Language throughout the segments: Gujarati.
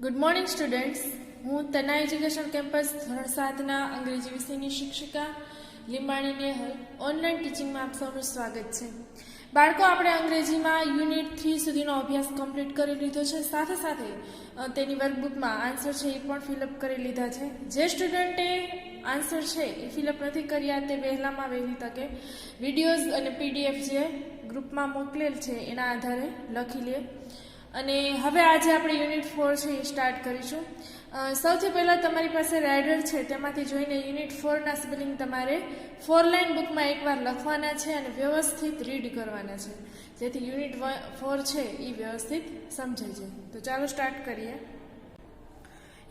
Good morning students. હું તના એજ્યુકેશન કેમ્પસ ધોરણ 7ના અંગ્રેજી વિષયની શિક્ષિકા લીંબાણી નેહલ ઓનલાઈન ટીચિંગમાં આપ સૌનું સ્વાગત છે. બાળકો, આપણે અંગ્રેજીમાં યુનિટ 3 સુધીનો અભ્યાસ કમ્પ્લીટ કરી લીધો છે. સાથે સાથે તેની વર્કબુકમાં આન્સર છે એ પણ ફિલઅપ કરી લીધા છે. જે સ્ટુડન્ટે આન્સર છે એ ફિલઅપ નથી કર્યા તે વહેલામાં વહેલી તકે વિડીયોઝ અને પીડીએફ જે ગ્રુપમાં મોકલેલ છે એના આધારે લખી લે. અને હવે આજે આપણે યુનિટ 4 છે એ સ્ટાર્ટ કરીશું. સૌથી પહેલાં તમારી પાસે રાઇડર છે તેમાંથી જોઈને યુનિટ 4ના સ્પેલિંગ તમારે 4 લાઇન બુકમાં એકવાર લખવાના છે અને વ્યવસ્થિત રીડ કરવાના છે, જેથી યુનિટ 4 છે એ વ્યવસ્થિત સમજાઈ જાય. તો ચાલો સ્ટાર્ટ કરીએ.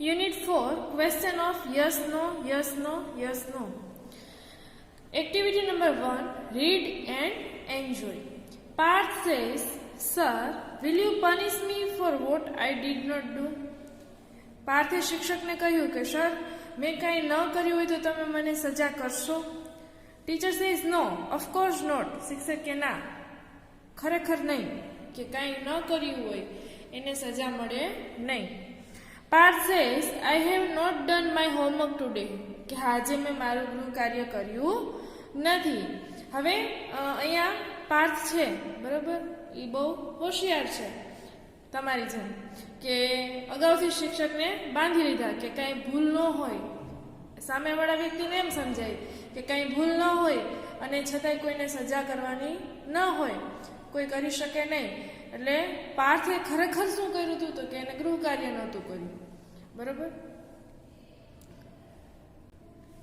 Unit 4, question of yes no, yes no, yes no. Activity number 1, read and enjoy. Parth says, Sir, will you punish me for what I did not do? પાર્થે શિક્ષકને કહ્યું કે સર, મેં કાંઈ ન કર્યું હોય તો તમે મને સજા કરશો? Teacher says no, of course not. શિક્ષક કે ના, ખરેખર નહીં, કે કાંઈ ન કર્યું હોય એને સજા મળે નહીં. Parth says, I have not done my homework today. કે આજે મેં મારું ગૃહ કાર્ય કર્યું નથી. હવે અહીંયા પાર્થ છે, બરાબર, એ બહુ હોશિયાર છે તમારી જેમ, કે અગાઉથી શિક્ષકને બાંધી લીધા કે કાંઈ ભૂલ ન હોય. સામેવાળા વ્યક્તિને એમ સમજાય કે કાંઈ ભૂલ ન હોય અને છતાંય કોઈને સજા કરવાની ન હોય, કોઈ કરી શકે નહીં. એટલે પાર્થે ખરેખર શું કર્યું હતું તો કે એને ગૃહ કાર્ય નહોતું કર્યું, બરાબર.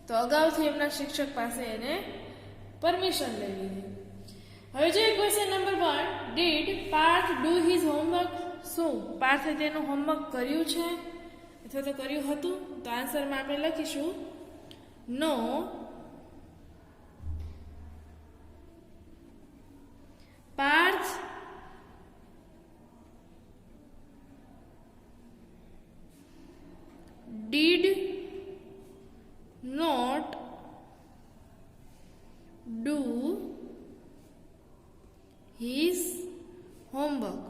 તો અગાઉથી એમના શિક્ષક પાસે એને પરમિશન લઈ લીધી. હવે જોઈએ question number 1, did Parth do his homework? શું પાર્થે તેનું હોમવર્ક કર્યું છે અથવા તો કર્યું હતું? તો આન્સરમાં આપણે લખીશું no, Parth did not do his homework.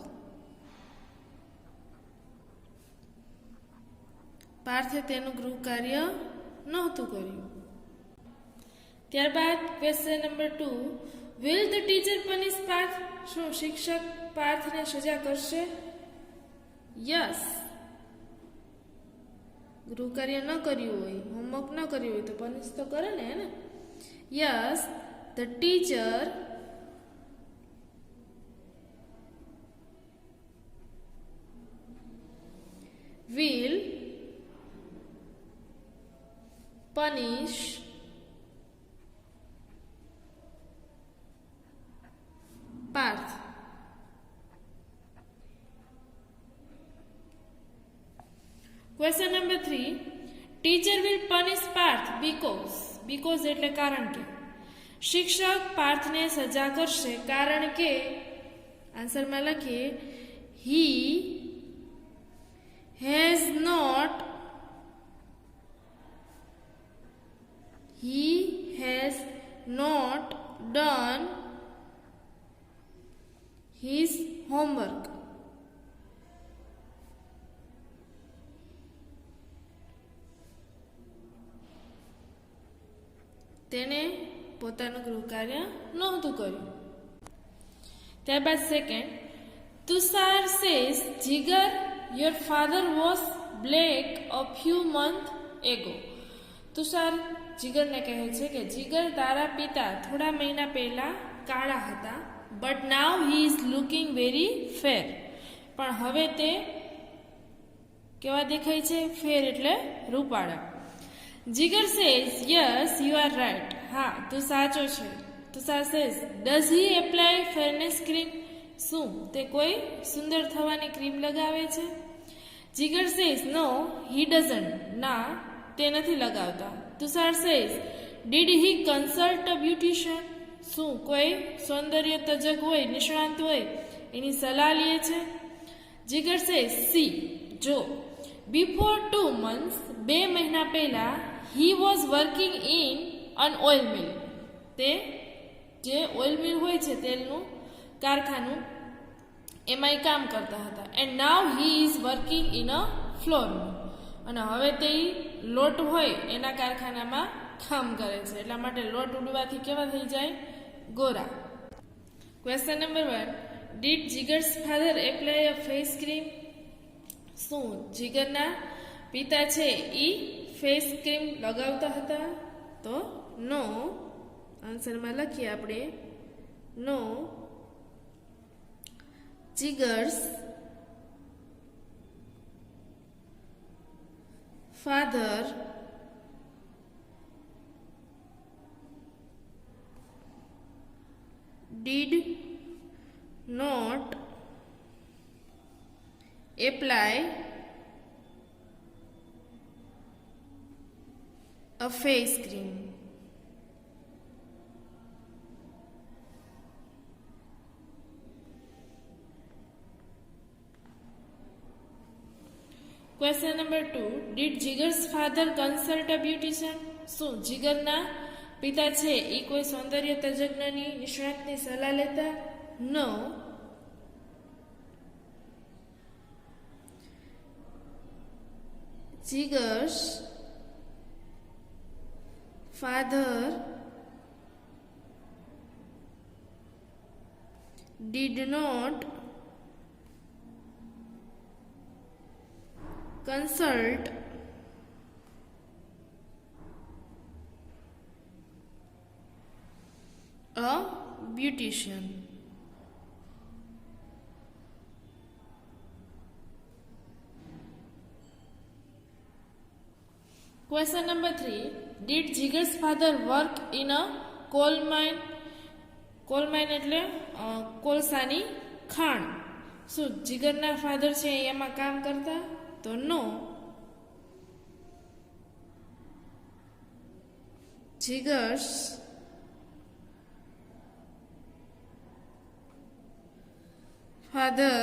પાર્થે તેનું ગૃહ કાર્ય નહોતું કર્યું. ત્યારબાદ question number 2, will the teacher punish Parth? શું શિક્ષક પાર્થને સજા કરશે? યસ. ગૃહ કાર્ય ન કર્યું હોય, હોમવર્ક ન કર્યું હોય તો પનિશ તો કરે ને. Yes, the teacher will punish Parth. Question number 3, teacher will punish Parth because એટલે કારણ કે. શિક્ષક પાર્થને સજા કરશે કારણ કે આન્સરમાં લખીએ he has not done his homework. તેને પોતાનું ગૃહ કાર્ય નહોતું કર્યું. ત્યારબાદ second, Tushar says, Jigar, your father was black a few months ago. Tushar જીગરને કહે છે કે જીગર, તારા પિતા થોડા મહિના પહેલા કાળા હતા, but now he is looking very fair. પણ હવે તે કેવા દેખાય છે? ફેર એટલે રૂપાળા. Jigar says, yes you are right. હા, તું સાચો છે. Tushar says, does he apply fairness cream? શું તે કોઈ સુંદર થવાની ક્રીમ લગાવે છે? Jigar says, no he doesn't. ના, તે નથી લગાવતા. Tushar says, did he consult a beautician? શું કોઈ સૌંદર્ય તજજ્ઞ હોય, નિષ્ણાંત હોય, એની સલાહ લે છે? જીગર સેઝ, સી, જો, બિફોર 2 months, 2 મહિના પહેલા, he was working in an oil mill. તે જે ઓઇલ મિલ હોય છે, તેલનું કારખાનું, એમાં કામ કરતા હતા. And now he is working in a ફ્લોરનું. અને હવે તે લોટ હોય એના કારખાનામાં કામ કરે છે, એટલા માટે લોટ ઉડવાથી કેવા થઈ જાય? ગોરા. Question number 1. Did Jigar's father apply a face cream? શું જીગરના પિતા છે ઈ ફેસ ક્રીમ લગાવતા હતા? તો નો. આન્સરમાં લખીએ આપણે નો. Jigar's father did not apply a face cream. Question number 2. Did Jigar's father consult a beautician? શું જીગરના પિતા છે એ કોઈ સૌંદર્ય તજજ્ઞની નિષ્ણાતની સલાહ લેતા? નો. Jigar's father did not consult a beautician. Question number 3. Did Jigar's father work in a coal mine? Coal mine એટલે કોલસાની ખાણ. શું જીગરના ફાધર છે એમાં કામ કરતા? તો નો. Jigar's father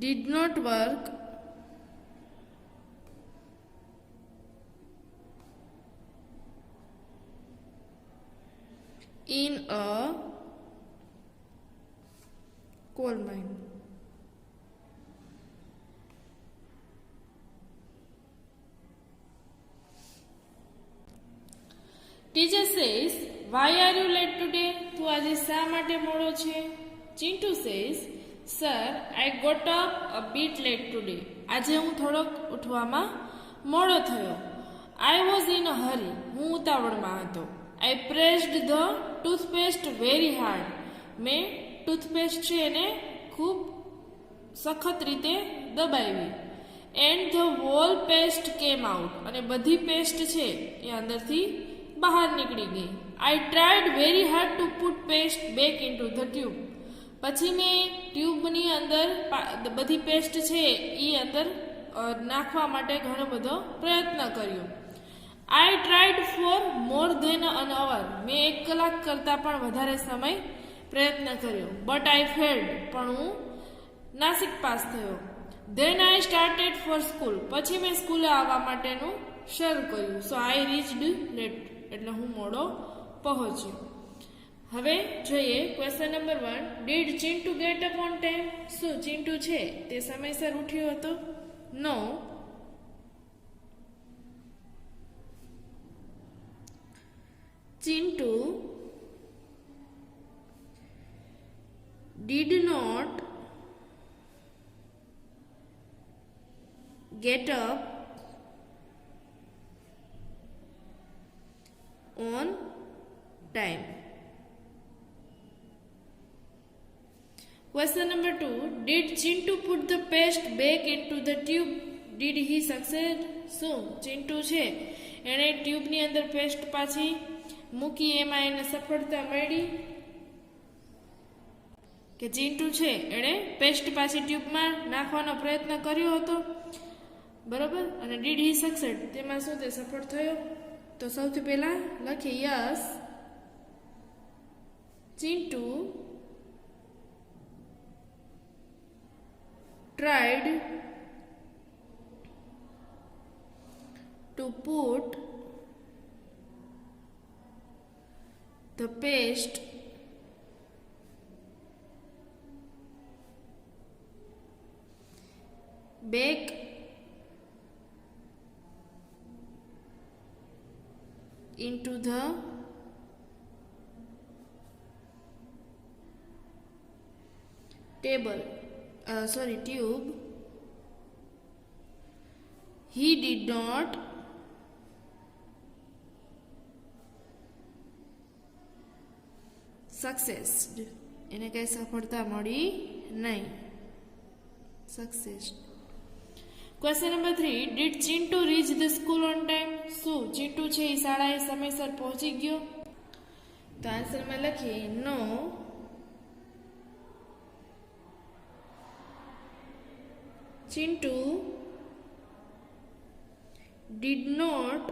did not work in a coal mine. Teacher says, why are you late today? તું આજે શા માટે મોડો છે? Chintu says, sir, I got up a bit late today. આજે હું થોડોક ઉઠવામાં મોડો થયો. I was in a hurry. હું ઉતાવળમાં હતો. I pressed the toothpaste very hard. મેં ટૂથપેસ્ટ છે એને ખૂબ સખત રીતે દબાવી. And the whole paste came out. અને બધી પેસ્ટ છે એ અંદરથી બહાર નીકળી ગઈ. I tried very hard to put paste back into the tube. પછી મેં ટ્યુબની અંદર બધી પેસ્ટ છે એ અંદર નાખવા માટે ઘણો બધો પ્રયત્ન કર્યો. I tried for more than an hour. મેં 1 કલાક કરતાં પણ વધારે સમય પ્રયત્ન કર્યો. But I failed. પણ હું નાસિક પાસ થયો. Then I started for school. પછી મેં સ્કૂલે આવવા માટેનું શરૂ કર્યું. So I reached late. એટલે હું મોડો પહોંચ્યો. હવે જોઈએ question number 1. Did Chintu get up on time? શું ચિન્ટુ છે તે સમયસર ઉઠ્યો હતો? નો. Chintu did not get up on time. Question number 2. Did Chintu put the paste back into the tube? Did he succeed? શું ચિન્ટુ છે એણે ટ્યુબની અંદર પેસ્ટ પાછી મૂકી એમાં એને સફળતા મળી? કે ચિન્ટુ છે એણે પેસ્ટ પાછી ટ્યુબમાં નાખવાનો પ્રયત્ન કર્યો હતો, બરાબર? અને ડીડ હી સક્સેડ, તેમાં શું તે સફળ થયો? તો સૌથી પહેલા લખીએ yes, Chintu tried to put the paste back into the tube. He did not succeed. એને કઈ સફળતા મળી નહીં. Success. Question number 3. Did Chintu reach the school on time? શું ચિંટુ છે એ શાળાએ સમયસર પહોંચી ગયો? તો આન્સરમાં લખીએ નો. Chintu did not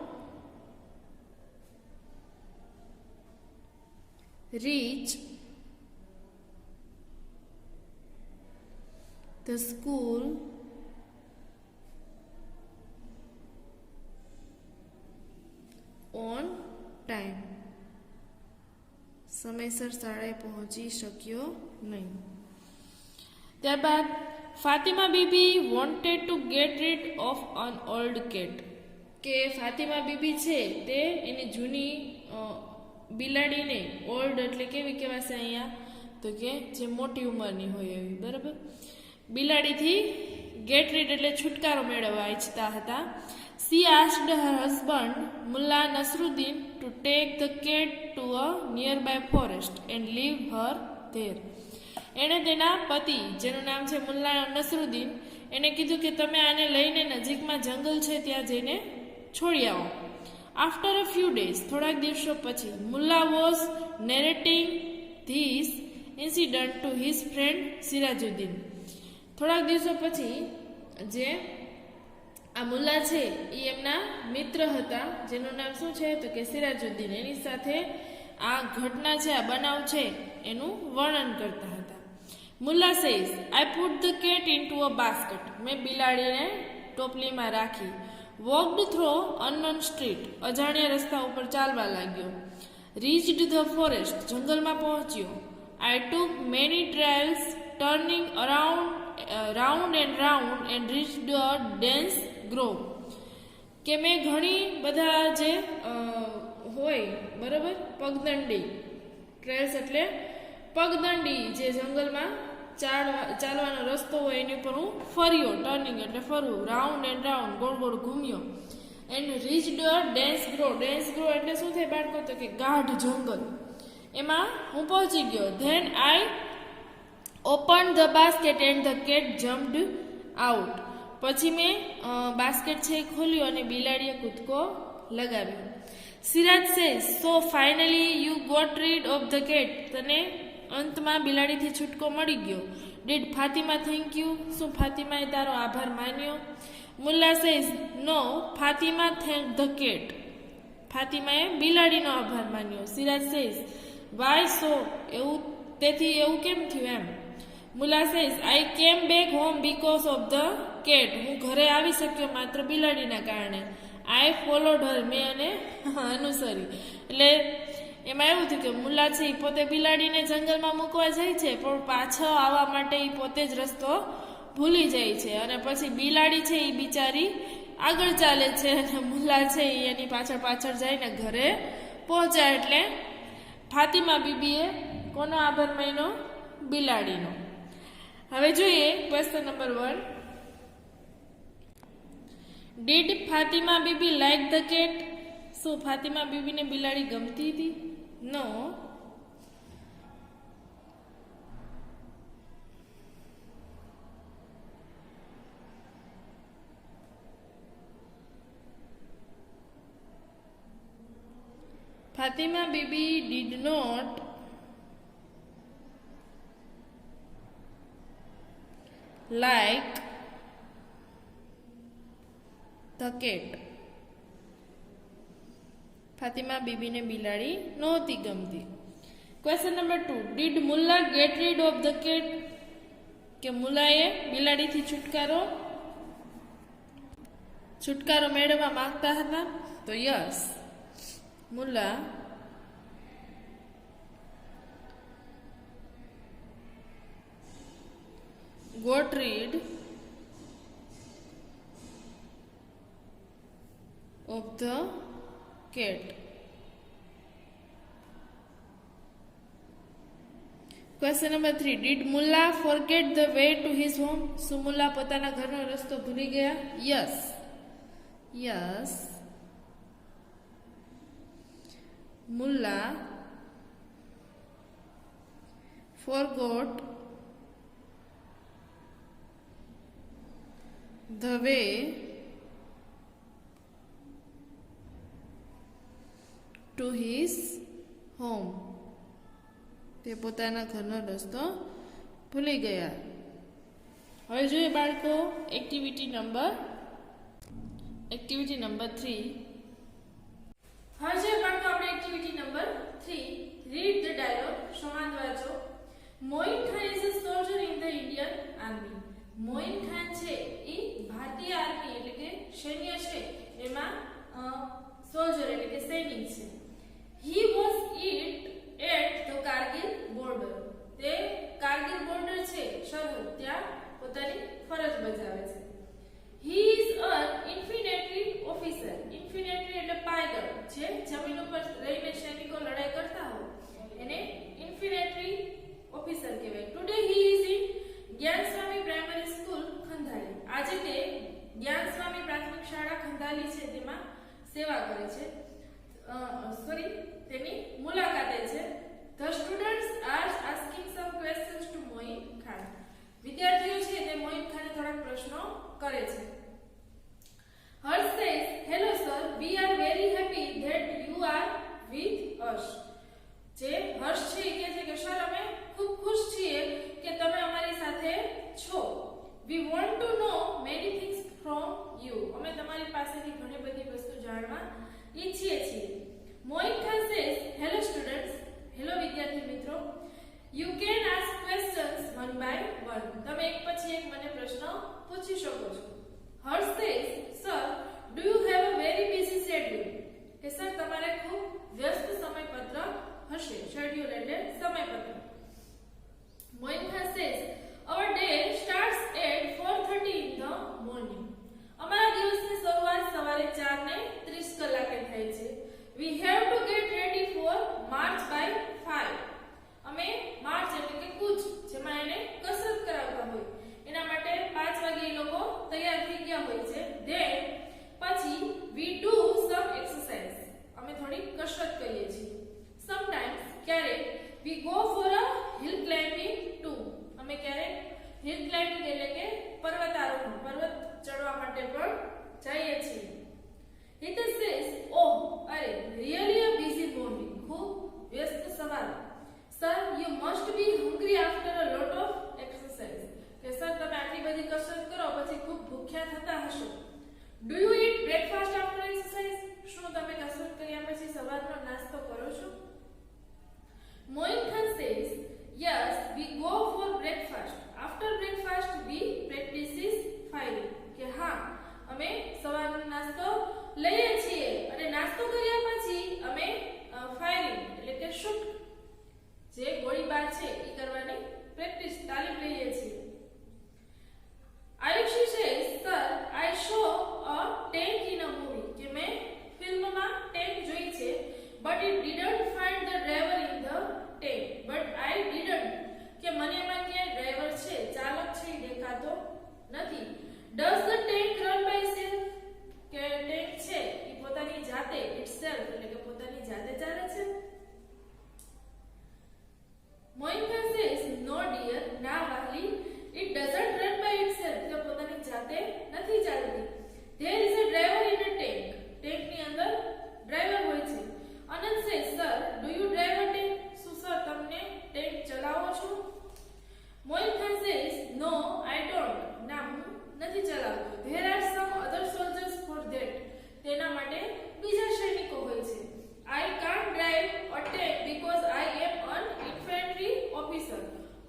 reach the school on time. સમયસર શાળાએ પહોંચી શક્યો નહીં. ત્યારબાદ Fatima Bibi wanted to get rid of an old cat. કે ફાતિમા બીબી છે તે એની જૂની બિલાડીને, ઓલ્ડ એટલે કેવી કહેવાશે અહીંયા? તો કે જે મોટી ઉંમરની હોય એવી, બરાબર, બિલાડીથી ગેટ રીડ એટલે છુટકારો મેળવવા ઈચ્છતા હતા. She asked her husband, Mullah Nasruddin, to take the cat to a nearby forest and leave her there. એણે તેના પતિ, જેનું નામ છે મુલ્લા નસરુદ્દીન, એને કીધું કે તમે આને લઈને નજીકમાં જંગલ છે ત્યાં જઈને છોડી આવો. આફ્ટર અ ફ્યુ ડેઝ, થોડાક દિવસો પછી, Mulla was narrating this incident to his friend Sirajuddin. થોડાક દિવસો પછી જે આ મુલ્લા છે એ એમના મિત્ર હતા, જેનું નામ શું છે? તો કે સિરાજુદ્દીન. એની સાથે આ ઘટના છે, આ બનાવ છે એનું વર્ણન કરતા હતા. Mulla says, I put the cat into a basket. મેં બિલાડીને ટોપલીમાં રાખી. Walked through unknown street. અજાણ્યા રસ્તા ઉપર ચાલવા લાગ્યો. Reached the forest. જંગલમાં પહોંચ્યો. I took many trials turning round and reached a dense grove. કે મેં ઘણી બધા જે હોય, બરાબર, પગદંડી, ટ્રેલ્સ એટલે પગદંડી, જે જંગલમાં ચાલવાનો રસ્તો હોય એની ઉપર હું ફર્યો. ટર્નિંગ એટલે ફરવું, રાઉન્ડ એન્ડ રાઉન્ડ, ગોળ ગોળ ઘૂમ્યો. And reached a dense grove. Dense grove એટલે શું થાય બાળકો? તો કે ગાઢ જંગલ. એમાં હું પહોંચી ગયો. Than I open the basket and the cat jumped out. પછી મેં બાસ્કેટ છે એ ખોલ્યું અને બિલાડીએ કૂદકો લગાવ્યો. Siraj says, so finally you got rid of the cat. તને અંતમાં બિલાડીથી છૂટકો મળી ગયો. Did Fatima thank you. શું ફાતિમાએ તારો આભાર માન્યો? Mulla says, no, Fatima thank the cat. ફાતિમાએ બિલાડીનો આભાર માન્યો. સિરાજ સેઝ, વાય સો, તેથી એવું કેમ થયું એમ? મુલ્લા સેઝ, આઈ કેમ back home because of the cat. હું ઘરે આવી શક્યો માત્ર બિલાડીના કારણે. આઈ ફોલોડ હર. મેં એને અનુસરી. એટલે એમાં એવું થયું કે મુલ્લા છે એ પોતે બિલાડીને જંગલમાં મૂકવા જાય છે, પણ પાછો આવવા માટે એ પોતે જ રસ્તો ભૂલી જાય છે. અને પછી બિલાડી છે એ બિચારી આગળ ચાલે છે અને મુલ્લા છે એ એની પાછળ પાછળ જઈને ઘરે પહોંચ્યા. એટલે ફાતિમા બીબીએ કોનો આભાર માન્યો? બિલાડીનો. હવે જોઈએ question number 1. Did Fatima Bibi like the cat. શું ફાતિમા બીબીને બિલાડી ગમતી હતી? No. Fatima Bibi did not like the cat. Fatima બીબીને બિલાડી નહોતી ગમતી. Question number 2. Did Mulla get rid of the cat. કે મુલ્લાએ બિલાડીથી છુટકારો મેળવવા માંગતા હતા? તો yes, Mulla got rid of the cat. Question number 3. Did Mullah forget the way to his home? શું મુલ્લા પોતાના ઘરનો રસ્તો ભૂલી ગયા? Yes. Mullah forgot the way to his home. તે પોતાના ઘરનો રસ્તો ભૂલી ગયા. હવે જોઈએ બાળકો એક્ટિવિટી નંબર 3. હવે જોઈએ બાળકો આપણે activity number 3. Read the dialogue. સંવાદ વાંચો. Moin Khan is a soldier in the Indian army. Moin Khan છે એ ભારતીય આર્મી એટલે કે સૈન્ય છે એમાં સોલ્જર એટલે કે સૈનિક છે. He was at the Kargil border. તે કારગિલ બોર્ડર છે સરહદ ત્યાં પોતાની ફરજ બજાવે છે. He is an infantry officer. Infantry એટલે પાયદળ જે જમીન ઉપર રહીને સૈનિકો લડાઈ કરતા હોય એને ઇન્ફેન્ટ્રી ઓફિસર કહેવાય. Today he is in Gyanswami primary school Khandhali. આજે તે જ્ઞાનસ્વામી પ્રાથમિક શાળા ખંધાલી છે તેમાં સેવા કરે છે. તેની મુલાકાતે છે. The students are asking some questions to Moin Khan. વિદ્યાર્થીઓ છે તે મોઇન ખાનને થોડા પ્રશ્નો કરે છે. Harsh says, "Hello sir, we are very happy that you are with us." જે હર્ષ છે એ કહે છે કે સર અમે ખૂબ ખુશ છીએ કે તમે અમારી સાથે છો. We want to know many things from you. અમે તમારી પાસેથી ઘણી બધી વસ્તુ જાણવા ઈચ્છીએ છીએ. Moin Khan says, "Hello students." Hello વિદ્યાર્થી મિત્રો. You can ask questions one by one. તમે એક પછી એક મને પ્રશ્ન પૂછી શકો છો. હર્ષ says, "Sir, do you have a very busy schedule?" કે સર તમારે ખૂબ વ્યસ્ત સમયપત્ર હશે. શેડ્યુલ એટલે સમયપત્ર. Moin Khan says, "Our day starts at 4:30 in the morning." અમારા દિવસની શરૂઆત સવારે 4:30 કલાકે થાય છે. We have to get ready for march by 5. અમે માર્ચ એટલે કે કૂચ જેમાં એને કસરત કરાવતા હોય એના માટે 5 વાગે એ લોકો તૈયાર થઈ ગયા હોય છે. Then પછી we do some exercise. અમે થોડી કસરત કરીએ છીએ. Sometimes ક્યારેક we go for a hill climbing too. અમે ક્યારેક hill climbing એટલે કે પર્વતારોહણ પર્વત ચડવા માટે પણ જઈએ છીએ. Hitesh says, "Oh, अरे, really a busy morning." खूब व्यस्त सवार. Sir, you must be hungry after a lot of exercise. કે સર તમે આટલી બધી કસરત કરો પછી ખૂબ ભૂખ્યા થતા હશો. Do you eat breakfast after exercise? શું તમે કસરત કર્યા પછી સવારનો નાસ્તો કરો છો? Moin Khan says, "Yes, we go for breakfast. After breakfast we practices firing." કે હા અમે સવારનો નાસ્તો લઈએ છીએ અને નાસ્તો કર્યા પછી અમે ફાયરિંગ એટલે કે શૂટ જે ગોળીબાર છે એ કરવાની પ્રેક્ટિસ તાલીમ લઈએ છીએ. Ayushi says, "Sir, I saw a tank in a movie." કે મેં ફિલ્મમાં ટેન્ક જોઈ છે but it didn't find the driver in the tank. But I didn't કે મને એમાં ક્યાંય ડ્રાઈવર છે ચાલક છે એ દેખાતો નથી. Does the tank run by itself? કે ટેન્ક છે એ પોતાની જાતે itself એટલે કે પોતાની જાતે ચાલે છે? Moin Khan says, "No dear, ના વાલી, it doesn't run by itself." કે પોતાની જાતે નથી ચાલતી. There is a driver in a tank. ટેન્કની અંદર ડ્રાઈવર હોય છે. આનંદ says, "Sir, do you drive a tank?" શું સર તમને ટેન્ક ચલાવો છો? Moin Khan says, "No, I don't." ના હું નથી ચલાવતો. There are some other soldiers for that. તેના માટે બીજા સૈનિકો હોય છે. I can't drive a tank because I am an infantry officer.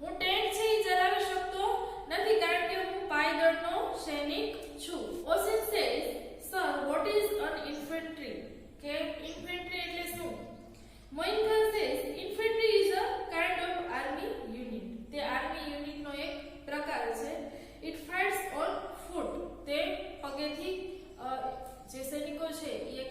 હું ટેન્ક છે એ ચલાવી શકતો નથી કારણ કે હું પાયદળનો સૈનિક છું. Osin says, "Sir, what is an infantry?" કે infantry એટલે શું? Moin Khan says, "Infantry is a kind of army unit." તે આર્મી યુનિટનો એક પ્રકાર છે. It fights on foot. તે પગેથી જે સૈનિકો છે એ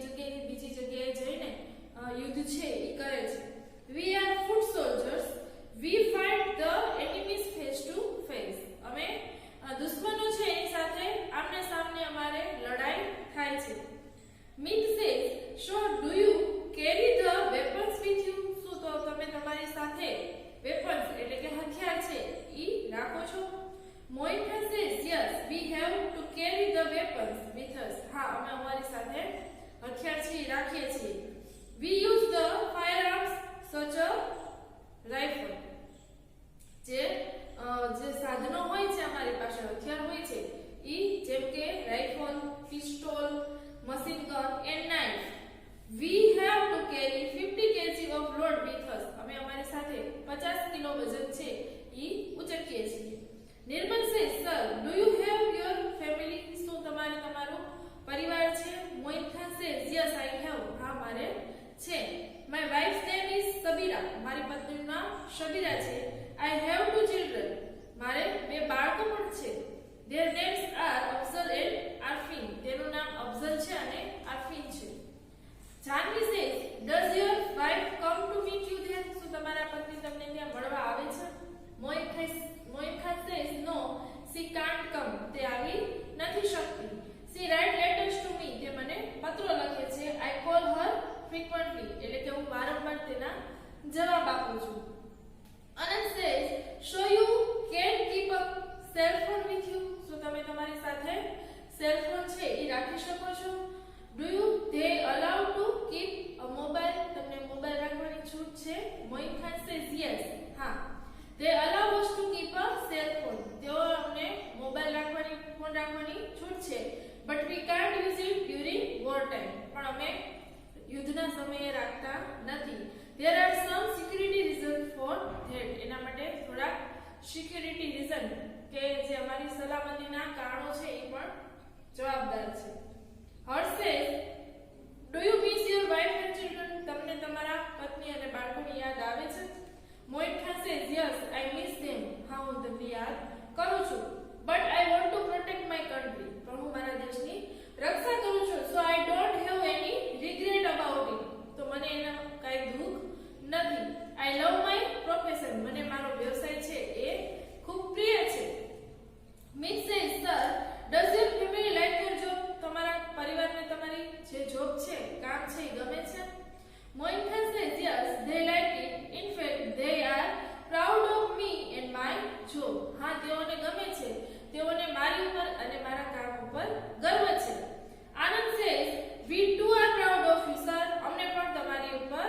have to carry the weapons with us. હા, અમે અમારી સાથે હથિયાર છે રાખીએ છીએ. We use the firearms such a rifle. જે સાધનો હોય છે અમારી પાસે હથિયાર હોય છે ઈ જેમ કે rifle, pistol, machine gun and knife. We have to carry 50 kg of load with us. અમે અમારી સાથે 50 કિલો વજન છે ઈ ઉચકીએ છીએ. નિર્મલ says, sir, do you have your family? શું તમારું પરિવાર છે? મોહિત Khan says, yes, I have. હા, મારે છે. My wife's name is Sabira. મારી પત્નીનું નામ શબીરા છે. I have 2 children. મારે 2 બાળકો પણ છે. Their names are Afzal and Arfin. તેનું નામ અફઝલ છે અને આરફીન છે. Janvi says, does your wife come to meet you there? શું તમારા પત્ની તમને ત્યાં મળવા આવે છે? મોહિત Khan says, no, she can't come. તે આવી નથી શકતી. She write letters to me. તે મને પત્રો લખે છે. I call her frequently. એટલે કે હું વારંવાર તેના જવાબ આપું છું. Anand says, so you can keep a cell phone with you? શું તમે તમારી સાથે સેલ ફોન છે એ રાખી શકો છો? Do you they allow to keep a mobile? તમને મોબાઈલ રાખવાની છૂટ છે? મોહિત ખાન says, yes. હા, they allow us to keep a cell phone. તેઓ અમને મોબાઈલ ફોન રાખવાની છૂટ છે. But we can't use it during war time. પણ અમે યુદ્ધના સમયે રાખતા નથી. There are some security reasons for that. એના માટે થોડા security reason કે જે અમારી સલામતીના કારણો છે એ પણ જવાબદાર છે. Hers says, do you miss your wife and children? તમને તમારા પત્ની અને બાળકોની યાદ આવે છે? મોહિત Khan says, yes, I miss them. હા, હું તેમને યાદ કરું છું. But I want to protect my country. પણ હું મારા દેશની રક્ષા કરું છું. So I don't have any regret about it. તો મને એના કાંઈ દુઃખ નથી. I love my profession. મને મારો વ્યવસાય છે એ ખૂબ પ્રિય છે. Meet says, sir, does your family like your job? તમારા પરિવારને તમારી જે જોબ છે, કામ છે એ ગમે છે? મોહિત Khan says, yes, they like it. In fact, they are proud of me and my job. હા, તેઓને ગમે છે. તેઓને મારી ઉપર અને મારા કામ ઉપર ગર્વ છે. આનંદ says, we too are proud of you, sir. અમને પણ તમારી ઉપર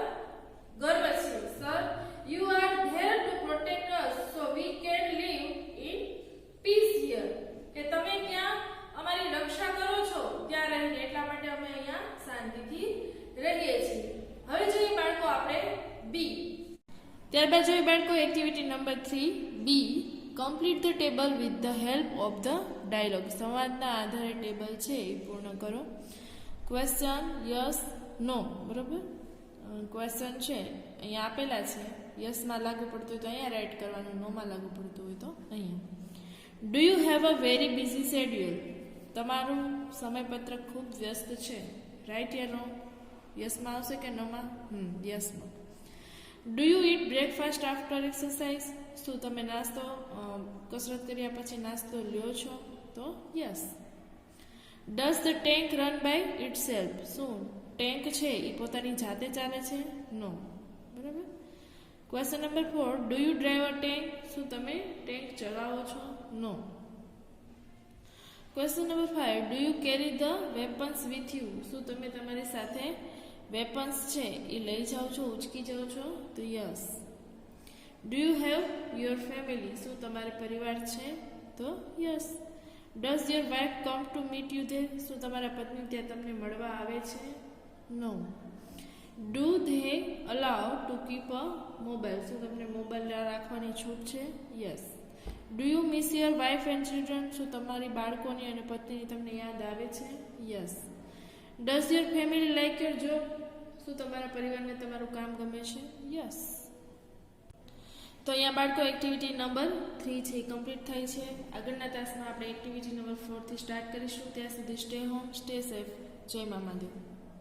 ગર્વ છે. Sir, you are there to protect us so we can live in peace here. કે તમે ત્યાં અમારી રક્ષા કરો છો ત્યાં રહીને, એટલા માટે અમે અહીંયા શાંતિથી રહીએ છીએ. હવે જોઈએ બાળકો આપણે બી. ત્યારબાદ જોઈએ બાળકો activity number 3 B. Complete the table with the help of the dialogue. સંવાદના આધારે ટેબલ છે એ પૂર્ણ કરો. Question yes no. બરોબર, ક્વેશ્ચન છે અહીંયા આપેલા છે. યસમાં લાગુ પડતું હોય તો અહીંયા રાઈટ કરવાનું, નોમાં લાગુ પડતું હોય તો અહીંયા. Do you have a very busy schedule? તમારું સમયપત્રક ખૂબ વ્યસ્ત છે. રાઈટ યા રોંગ? યસમાં આવશે કે નોમાં? યસમાં. Do you eat breakfast after exercise? શું તમે નાસ્તો કસરત કર્યા પછી નાસ્તો લ્યો છો? તો yes. Does the tank run by itself? શું ટેન્ક છે એ પોતાની જાતે ચાલે છે? નો. બરાબર. Question number 4, do you drive a tank? શું તમે ટેન્ક ચલાવો છો? No. Question number 5, do you carry the weapons with you? શું તમે તમારી સાથે વેપન્સ છે એ લઈ જાઓ છો, ઉચકી જાઓ છો? તો yes. Do you have your family? શું તમારે પરિવાર છે? તો yes. Does your wife come to meet you there? શું તમારા પત્ની ત્યાં તમને મળવા આવે છે? No. Do they allow to keep a mobile? શું તમને મોબાઈલ રાખવાની છૂટ છે? Yes. Do you miss your wife and children? શું તમારી બાળકોની અને પત્નીની તમને યાદ આવે છે? Yes. Does your family like your job? શું તમારા પરિવારને તમારું કામ ગમે છે? યસ. તો અહીંયા બાળકો એક્ટિવિટી નંબર 3 છે એ કમ્પ્લીટ થાય છે. આગળના તાસમાં આપણે એક્ટિવિટી નંબર 4 થી સ્ટાર્ટ કરીશું. ત્યાં સુધી સ્ટે હોમ, સ્ટે સેફ. જય મા મહાદેવ.